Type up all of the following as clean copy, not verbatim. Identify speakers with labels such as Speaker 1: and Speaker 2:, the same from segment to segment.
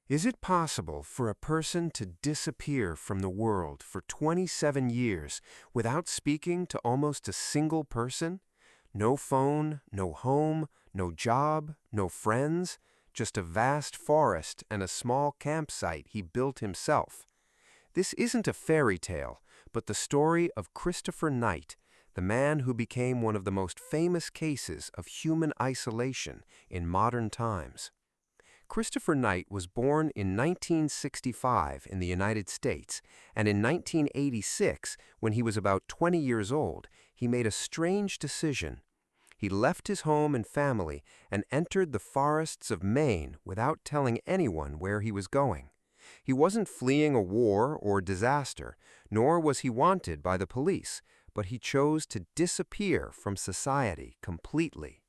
Speaker 1: Is it possible for a person to disappear from the world for 27 years without speaking to almost a single person? No phone, no home, no job, no friends, just a vast forest and a small campsite he built himself. This isn't a fairy tale, but the story of Christopher Knight, the man who became one of the most famous cases of human isolation in modern times. Christopher Knight was born in 1965 in the United States, and in 1986, when he was about 20 years old, he made a strange decision. He left his home and family and entered the forests of Maine without telling anyone where he was going. He wasn't fleeing a war or disaster, nor was he wanted by the police, but he chose to disappear from society completely.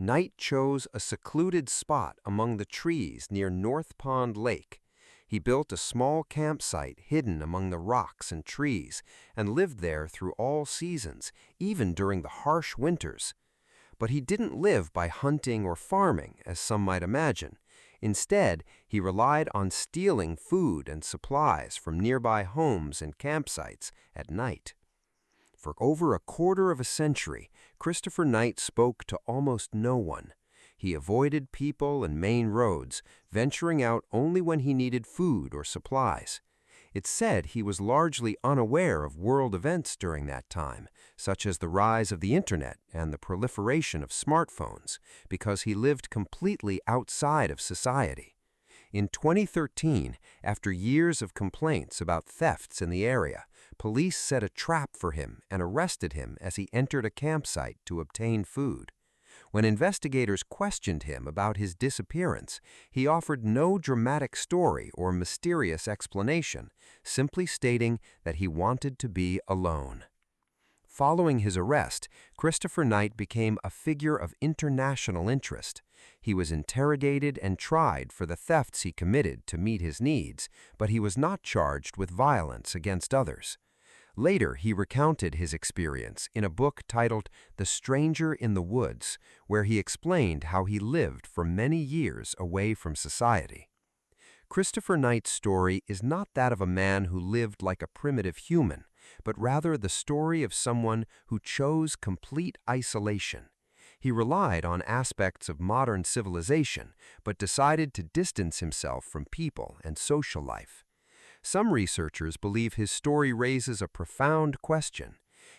Speaker 1: Knight chose a secluded spot among the trees near North Pond Lake. He built a small campsite hidden among the rocks and trees and lived there through all seasons, even during the harsh winters. But he didn't live by hunting or farming, as some might imagine. Instead, he relied on stealing food and supplies from nearby homes and campsites at night. For over a quarter of a century, Christopher Knight spoke to almost no one. He avoided people and main roads, venturing out only when he needed food or supplies. It's said he was largely unaware of world events during that time, such as the rise of the internet and the proliferation of smartphones, because he lived completely outside of society. In 2013, after years of complaints about thefts in the area, police set a trap for him and arrested him as he entered a campsite to obtain food. When investigators questioned him about his disappearance, he offered no dramatic story or mysterious explanation, simply stating that he wanted to be alone. Following his arrest, Christopher Knight became a figure of international interest. He was interrogated and tried for the thefts he committed to meet his needs, but he was not charged with violence against others. Later, he recounted his experience in a book titled The Stranger in the Woods, where he explained how he lived for many years away from society. Christopher Knight's story is not that of a man who lived like a primitive human, but rather the story of someone who chose complete isolation. He relied on aspects of modern civilization, but decided to distance himself from people and social life. Some researchers believe his story raises a profound question.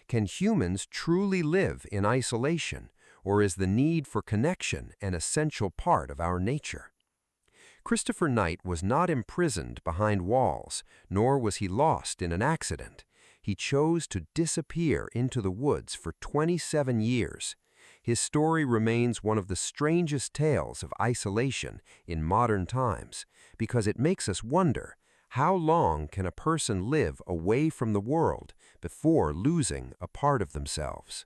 Speaker 1: Can humans truly live in isolation, or is the need for connection an essential part of our nature? Christopher Knight was not imprisoned behind walls, nor was he lost in an accident. He chose to disappear into the woods for 27 years. His story remains one of the strangest tales of isolation in modern times, because it makes us wonder, how long can a person live away from the world before losing a part of themselves?